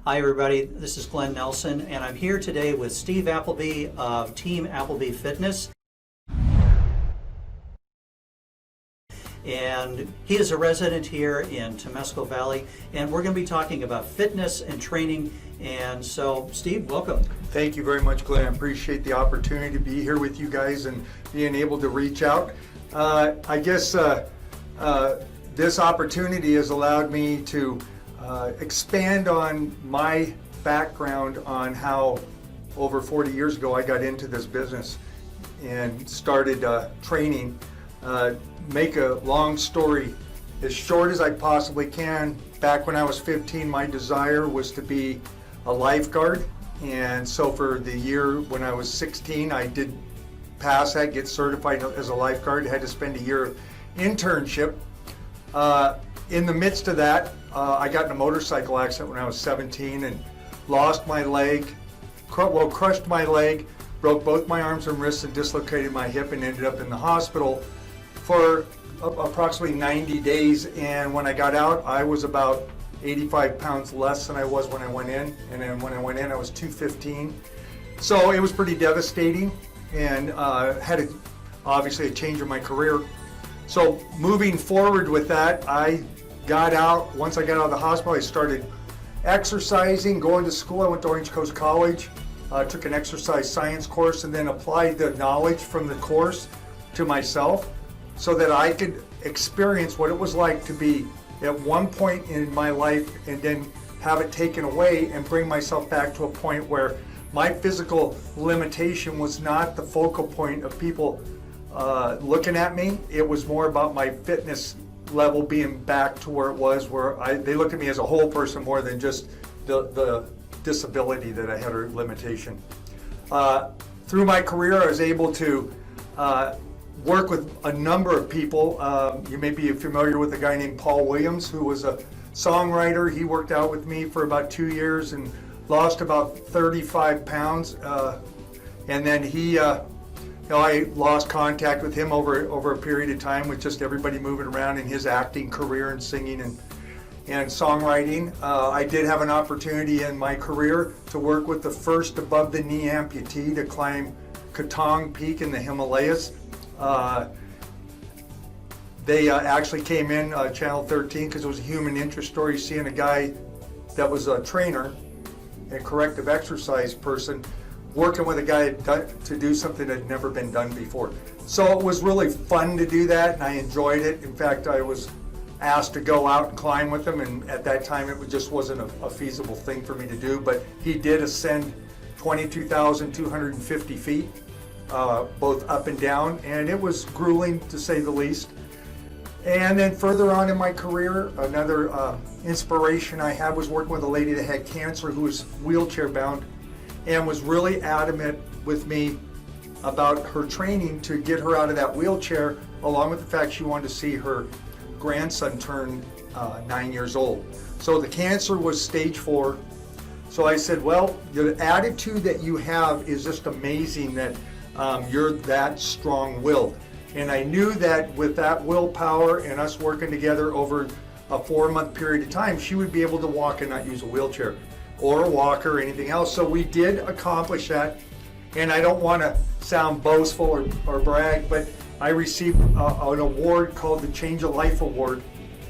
Hi everybody, this is Glen Nelson, and I'm here today with Steve Appleby of Team Appleby Fitness. And he is a resident here in Temescal Valley, and we're going to be talking about fitness and training. And so, Steve, welcome. Thank you very much, Glenn. I appreciate the opportunity to be here with you guys and being able to reach out. I guess this opportunity has allowed me to expand on my background on how over 40 years ago I got into this business and started training. Make a long story as short as I possibly can, back when I was 15, my desire was to be a lifeguard. And so for the year when I was 16, I did pass that, get certified as a lifeguard, had to spend a year of internship. In the midst of that, I got in a motorcycle accident when I was 17 and lost my leg, crushed my leg, broke both my arms and wrists and dislocated my hip and ended up in the hospital for approximately 90 days. And when I got out, I was about 85 pounds less than I was when I went in. And then when I went in, I was 215. So it was pretty devastating and had obviously a change in my career. So moving forward with that, I got out. Once I got out of the hospital, I started exercising, going to school. I went to Orange Coast College, took an exercise science course, and then applied the knowledge from the course to myself so that I could experience what it was like to be at one point in my life and then have it taken away and bring myself back to a point where my physical limitation was not the focal point of people looking at me. It was more about my fitness level being back to where it was, where they looked at me as a whole person more than just the disability that I had or limitation. Through my career, I was able to work with a number of people. You may be familiar with a guy named Paul Williams, who was a songwriter. He worked out with me for about 2 years and lost about 35 pounds. And then I lost contact with him over a period of time with just everybody moving around in his acting career and singing and songwriting. I did have an opportunity in my career to work with the first above-the-knee amputee to climb Katong Peak in the Himalayas. They actually came in Channel 13 because it was a human interest story, seeing a guy that was a trainer, a corrective exercise person, working with a guy to do something that had never been done before. So it was really fun to do that, and I enjoyed it. In fact, I was asked to go out and climb with him, and at that time it just wasn't a feasible thing for me to do, but he did ascend 22,250 feet. Both up and down, and it was grueling to say the least. And then further on in my career, another inspiration I had was working with a lady that had cancer who was wheelchair bound and was really adamant with me about her training to get her out of that wheelchair, along with the fact she wanted to see her grandson turn 9 years old. So the cancer was stage 4. So I said, well, the attitude that you have is just amazing that you're that strong-willed. And I knew that with that willpower and us working together over a 4-month period of time, she would be able to walk and not use a wheelchair or a walker or anything else. So we did accomplish that. And I don't want to sound boastful or brag, but I received an award called the Change of Life Award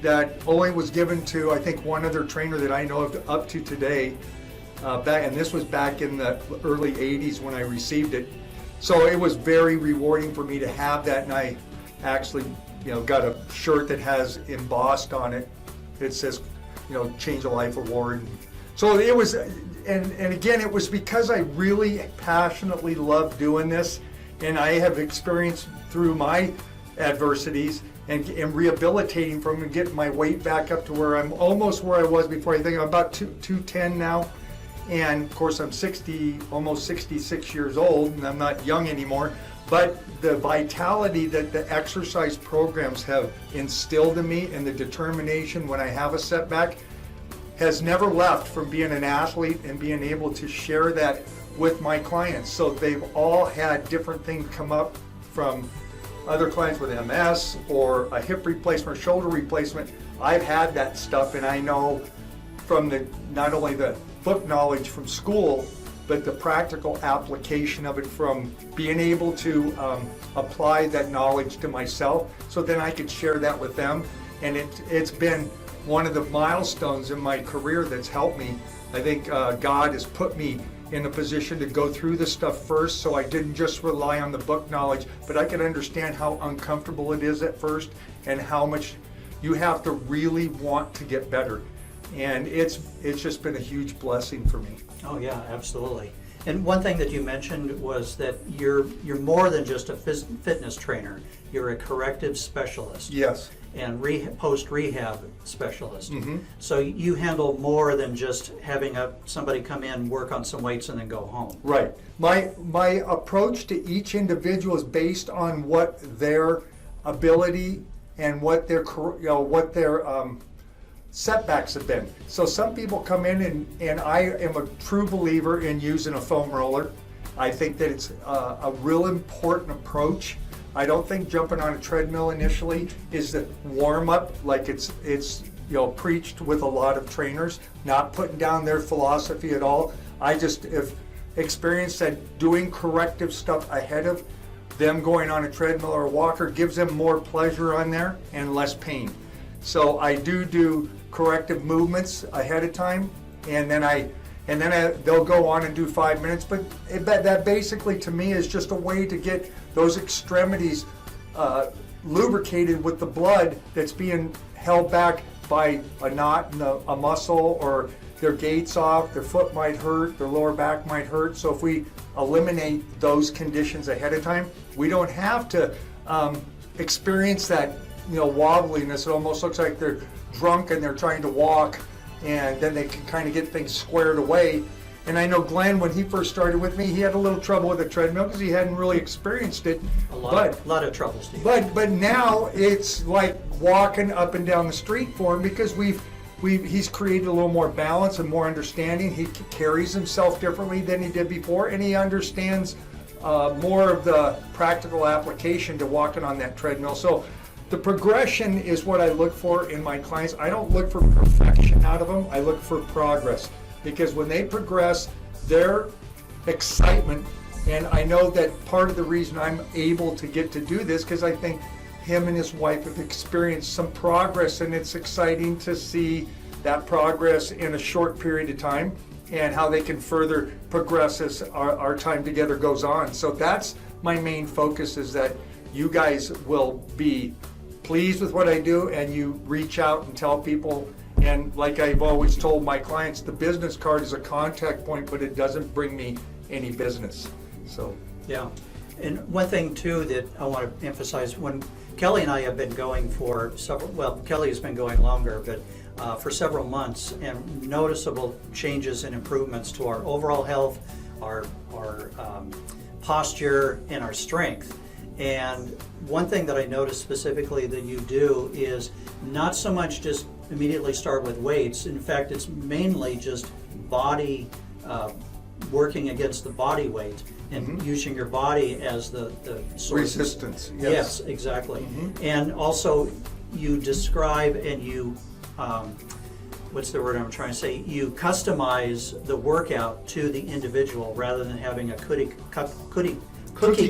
that only was given to, I think, one other trainer that I know of up to today. And this was back in the early 80s when I received it. So it was very rewarding for me to have that, and I actually, got a shirt that has embossed on it. It says, Change a Life Award. So it was, and again, it was because I really passionately love doing this, and I have experienced through my adversities and rehabilitating from and getting my weight back up to where I'm almost where I was before. I think I'm about 210 now. And of course I'm almost 66 years old, and I'm not young anymore, but the vitality that the exercise programs have instilled in me and the determination when I have a setback has never left from being an athlete and being able to share that with my clients. So they've all had different things come up from other clients with MS or a hip replacement, shoulder replacement. I've had that stuff, and I know from not only the book knowledge from school, but the practical application of it from being able to apply that knowledge to myself, so then I could share that with them. And it's been one of the milestones in my career that's helped me. I think God has put me in a position to go through this stuff first, so I didn't just rely on the book knowledge, but I could understand how uncomfortable it is at first and how much you have to really want to get better. And it's just been a huge blessing for me. Oh yeah, absolutely. And one thing that you mentioned was that you're more than just a fitness trainer. You're a corrective specialist. Yes. And post-rehab specialist. Mm-hmm. So you handle more than just having somebody come in, work on some weights, and then go home. Right. My approach to each individual is based on what their ability and what their setbacks have been. So some people come in and I am a true believer in using a foam roller. I think that it's a real important approach. I don't think jumping on a treadmill initially is the warm up like it's preached with a lot of trainers, not putting down their philosophy at all. I just have experienced that doing corrective stuff ahead of them going on a treadmill or a walker gives them more pleasure on there and less pain. So I do corrective movements ahead of time, and then they'll go on and do 5 minutes. But that basically to me is just a way to get those extremities lubricated with the blood that's being held back by a knot in a muscle, or their gait's off, their foot might hurt, their lower back might hurt. So if we eliminate those conditions ahead of time, we don't have to experience that wobbliness. It almost looks like they're drunk and they're trying to walk, and then they can kind of get things squared away. And I know Glen, when he first started with me, he had a little trouble with the treadmill because he hadn't really experienced it. A lot of trouble, Steve. But now it's like walking up and down the street for him, because he's created a little more balance and more understanding. He carries himself differently than he did before, and he understands more of the practical application to walking on that treadmill. So the progression is what I look for in my clients. I don't look for perfection out of them. I look for progress, because when they progress, their excitement, and I know that part of the reason I'm able to get to do this, because I think him and his wife have experienced some progress, and it's exciting to see that progress in a short period of time and how they can further progress as our time together goes on. So that's my main focus, is that you guys will be pleased with what I do, and you reach out and tell people. And like I've always told my clients, the business card is a contact point, but it doesn't bring me any business. So yeah. And one thing too that I want to emphasize, when Kelly and I have been going for Kelly has been going longer, but for several months, and noticeable changes and improvements to our overall health, our posture, and our strength. And one thing that I noticed specifically that you do is not so much just immediately start with weights. In fact, it's mainly just body working against the body weight and using your body as the source. Resistance. Yes, exactly. And also you describe and you what's the word I'm trying to say? You customize the workout to the individual rather than having a cookie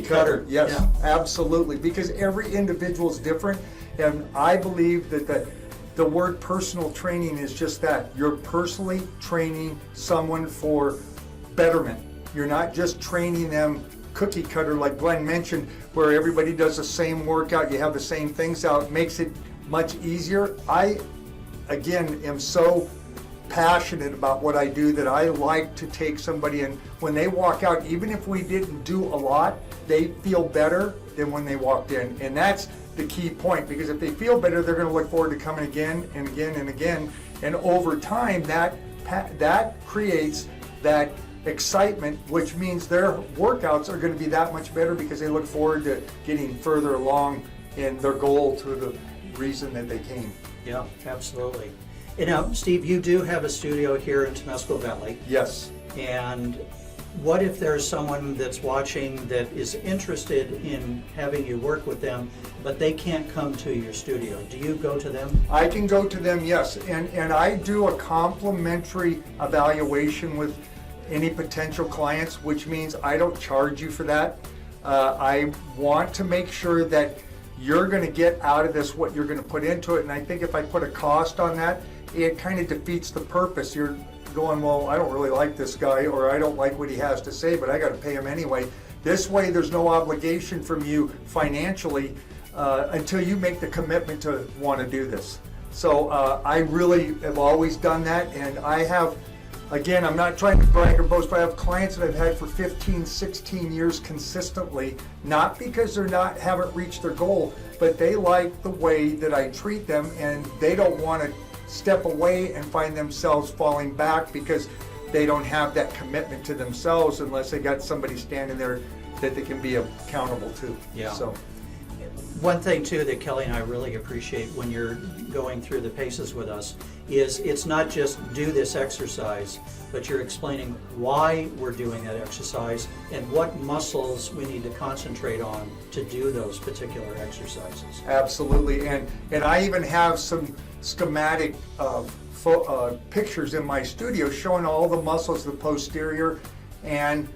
cutter. Yes, yeah. Absolutely. Because every individual is different, and I believe that the word personal training is just that. You're personally training someone for betterment. You're not just training them cookie cutter like Glenn mentioned, where everybody does the same workout, you have the same things out. It makes it much easier. I, again, am so passionate about what I do that I like to take somebody, and when they walk out, even if we didn't do a lot, they feel better than when they walked in. And that's the key point, because if they feel better, they're going to look forward to coming again and again and again. And over time, that creates that excitement, which means their workouts are going to be that much better, because they look forward to getting further along in their goal to the reason that they came. Yeah, absolutely. And now, Steve, you do have a studio here in Temescal Valley. Yes. And what if there's someone that's watching that is interested in having you work with them, but they can't come to your studio? Do you go to them? I can go to them, yes, and I do a complimentary evaluation with any potential clients, which means I don't charge you for that. I want to make sure that you're going to get out of this what you're going to put into it, and I think if I put a cost on that, it kind of defeats the purpose. You're going, well, I don't really like this guy, or I don't like what he has to say, but I got to pay him anyway. This way, there's no obligation from you financially until you make the commitment to want to do this. So I really have always done that, and I have, again, I'm not trying to brag or boast, but I have clients that I've had for 15, 16 years consistently, not because haven't reached their goal, but they like the way that I treat them, and they don't want to step away and find themselves falling back because they don't have that commitment to themselves unless they got somebody standing there that they can be accountable to. Yeah. So. One thing too that Kelly and I really appreciate when you're going through the paces with us is it's not just do this exercise, but you're explaining why we're doing that exercise and what muscles we need to concentrate on to do those particular exercises. Absolutely, and I even have some schematic pictures in my studio showing all the muscles, the posterior and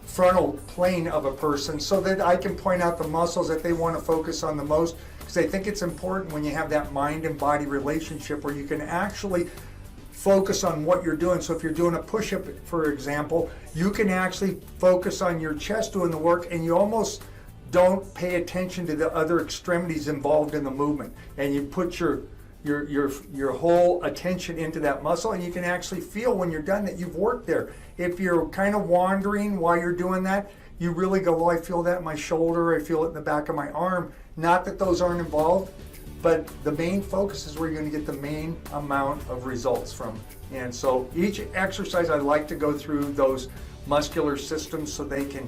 frontal plane of a person, so that I can point out the muscles that they want to focus on the most, because I think it's important when you have that mind and body relationship where you can actually focus on what you're doing. So if you're doing a push-up, for example, you can actually focus on your chest doing the work, and you almost don't pay attention to the other extremities involved in the movement, and you put your whole attention into that muscle, and you can actually feel when you're done that you've worked there. If you're kind of wandering while you're doing that, you really go, well, I feel that in my shoulder, I feel it in the back of my arm. Not that those aren't involved, but the main focus is where you're going to get the main amount of results from. And so each exercise, I like to go through those muscular systems so they can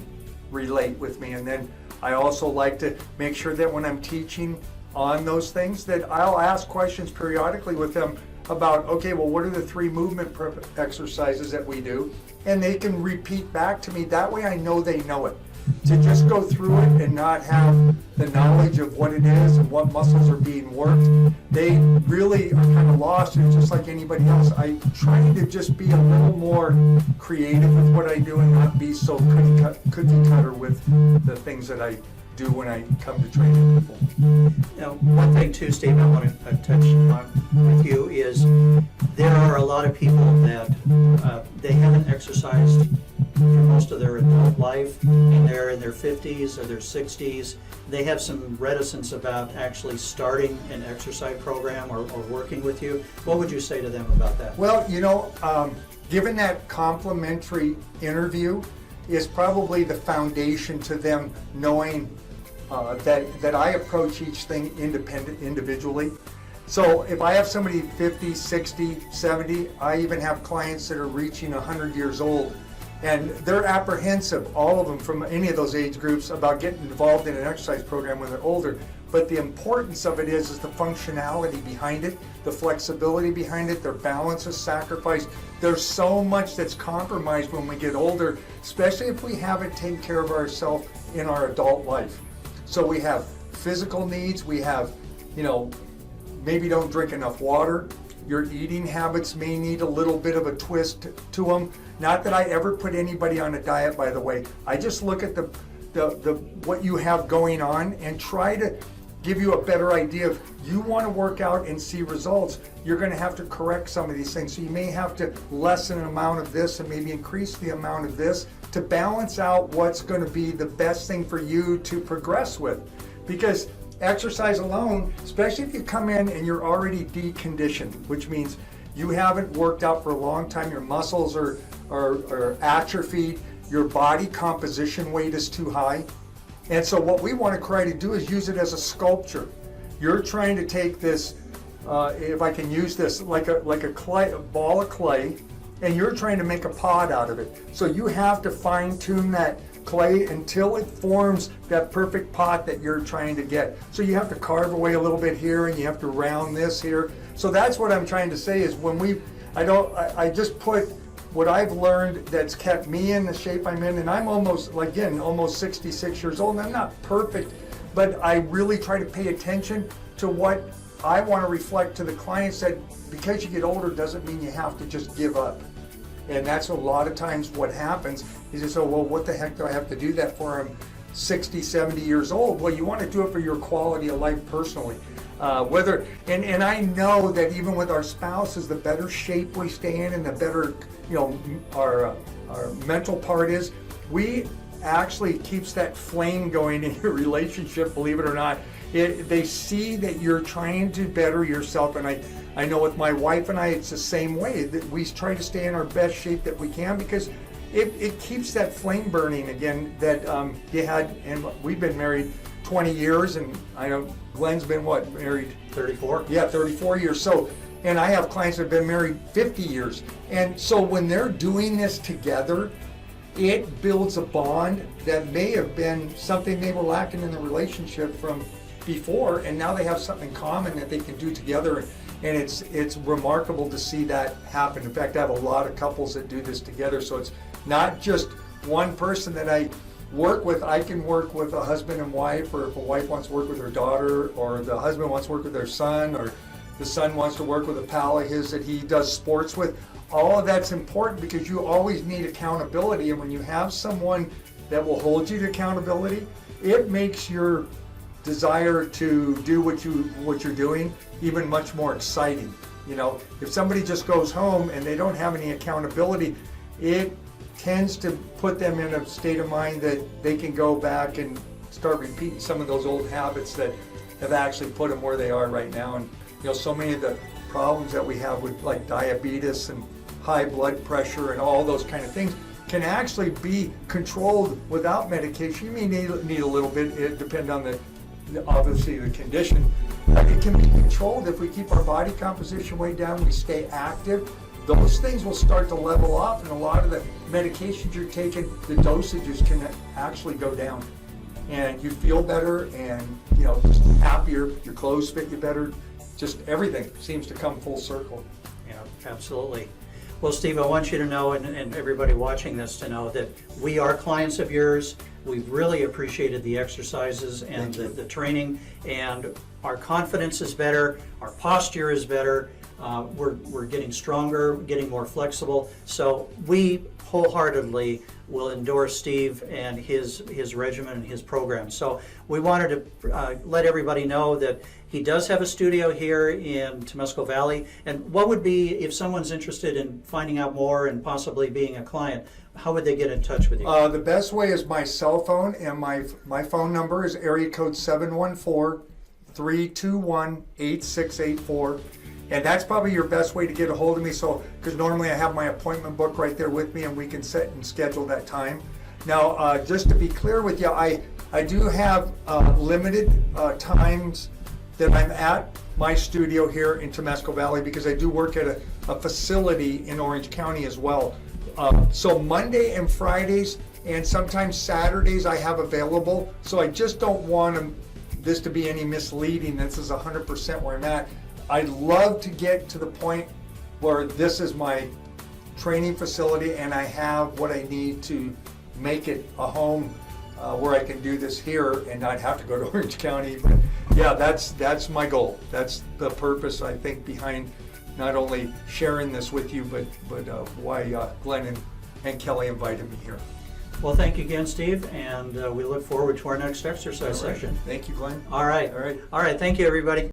relate with me. And then I also like to make sure that when I'm teaching on those things, that I'll ask questions periodically with them about, okay, well, what are the 3 movement exercises that we do? And they can repeat back to me. That way I know they know it. To just go through it and not have the knowledge of what it is and what muscles are being worked, they really are kind of lost. It's just like anybody else. I try to just be a little more creative with what I do and not be so cookie cutter with the things that I do when I come to training people. Now, one thing too, Steve, I want to touch on with you is there are a lot of people that they haven't exercised for most of their adult life, and they're in their 50s or their 60s. They have some reticence about actually starting an exercise program or working with you. What would you say to them about that? Well, you know, given that complimentary interview is probably the foundation to them knowing that I approach each thing individually. So if I have somebody 50, 60, 70, I even have clients that are reaching 100 years old, and they're apprehensive, all of them from any of those age groups, about getting involved in an exercise program when they're older. But the importance of it is the functionality behind it, the flexibility behind it, their balance is sacrificed. There's so much that's compromised when we get older, especially if we haven't taken care of ourselves in our adult life. So we have physical needs, we have, you know, maybe don't drink enough water. Your eating habits may need a little bit of a twist to them. Not that I ever put anybody on a diet, by the way. I just look at the what you have going on and try to give you a better idea of, you want to work out and see results, you're going to have to correct some of these things. So you may have to lessen an amount of this and maybe increase the amount of this to balance out what's going to be the best thing for you to progress with. Because exercise alone, especially if you come in and you're already deconditioned, which means you haven't worked out for a long time, your muscles are atrophied, your body composition weight is too high. And so what we want to try to do is use it as a sculpture. You're trying to take this, if I can use this, like a ball of clay, and you're trying to make a pot out of it. So you have to fine tune that clay until it forms that perfect pot that you're trying to get. So you have to carve away a little bit here, and you have to round this here. So that's what I'm trying to say is when I just put what I've learned that's kept me in the shape I'm in, and I'm almost, again, almost 66 years old, and I'm not perfect, but I really try to pay attention to what I want to reflect to the clients, that because you get older doesn't mean you have to just give up. And that's a lot of times what happens. He says, oh, well, what the heck do I have to do that for? I'm 60, 70 years old. Well, you want to do it for your quality of life personally. And I know that even with our spouses, the better shape we stay in and the better, our mental part is, we actually keeps that flame going in your relationship, believe it or not. They see that you're trying to better yourself, and I know with my wife and I, it's the same way, that we try to stay in our best shape that we can, because it keeps that flame burning again that you had. And we've been married 20 years, and I know Glen's been married 34. Yeah, 34 years. So, and I have clients that have been married 50 years, and so when they're doing this together, it builds a bond that may have been something they were lacking in the relationship from before, and now they have something common that they can do together. And it's remarkable to see that happen. In fact, I have a lot of couples that do this together, so it's not just one person that I work with. I can work with a husband and wife, or if a wife wants to work with her daughter, or the husband wants to work with their son, or the son wants to work with a pal of his that he does sports with. All of that's important, because you always need accountability, and when you have someone that will hold you to accountability, it makes your desire to do what you're doing even much more exciting. If somebody just goes home and they don't have any accountability, it tends to put them in a state of mind that they can go back and start repeating some of those old habits that have actually put them where they are right now. And so many of the problems that we have with like diabetes and high blood pressure and all those kind of things can actually be controlled without medication. You may need a little bit, it depends on obviously the condition. It can be controlled if we keep our body composition way down, we stay active. Those things will start to level off, and a lot of the medications you're taking, the dosages can actually go down. And you feel better, and just happier, your clothes fit you better, just everything seems to come full circle. Yeah, absolutely. Well, Steve, I want you to know, and everybody watching this to know, that we are clients of yours. We've really appreciated the exercises and the training, and our confidence is better, our posture is better, we're getting stronger, getting more flexible. So we wholeheartedly will endorse Steve and his regimen and his program. So we wanted to let everybody know that he does have a studio here in Temescal Valley. And what would be, if someone's interested in finding out more and possibly being a client, how would they get in touch with you? The best way is my cell phone, and my phone number is area code 714-321-8684. And that's probably your best way to get a hold of me. So, because normally I have my appointment book right there with me, and we can set and schedule that time. Now, just to be clear with you, I do have limited times that I'm at my studio here in Temescal Valley, because I do work at a facility in Orange County as well. So Monday and Fridays and sometimes Saturdays I have available. So I just don't want this to be any misleading. This is 100% where I'm at. I'd love to get to the point where this is my training facility and I have what I need to make it a home where I can do this here and not have to go to Orange County. But yeah, that's my goal. That's the purpose, I think, behind not only sharing this with you, but why Glen and Kelly invited me here. Well, thank you again, Steve, and we look forward to our next exercise session. Thank you, Glen. All right. Thank you, everybody.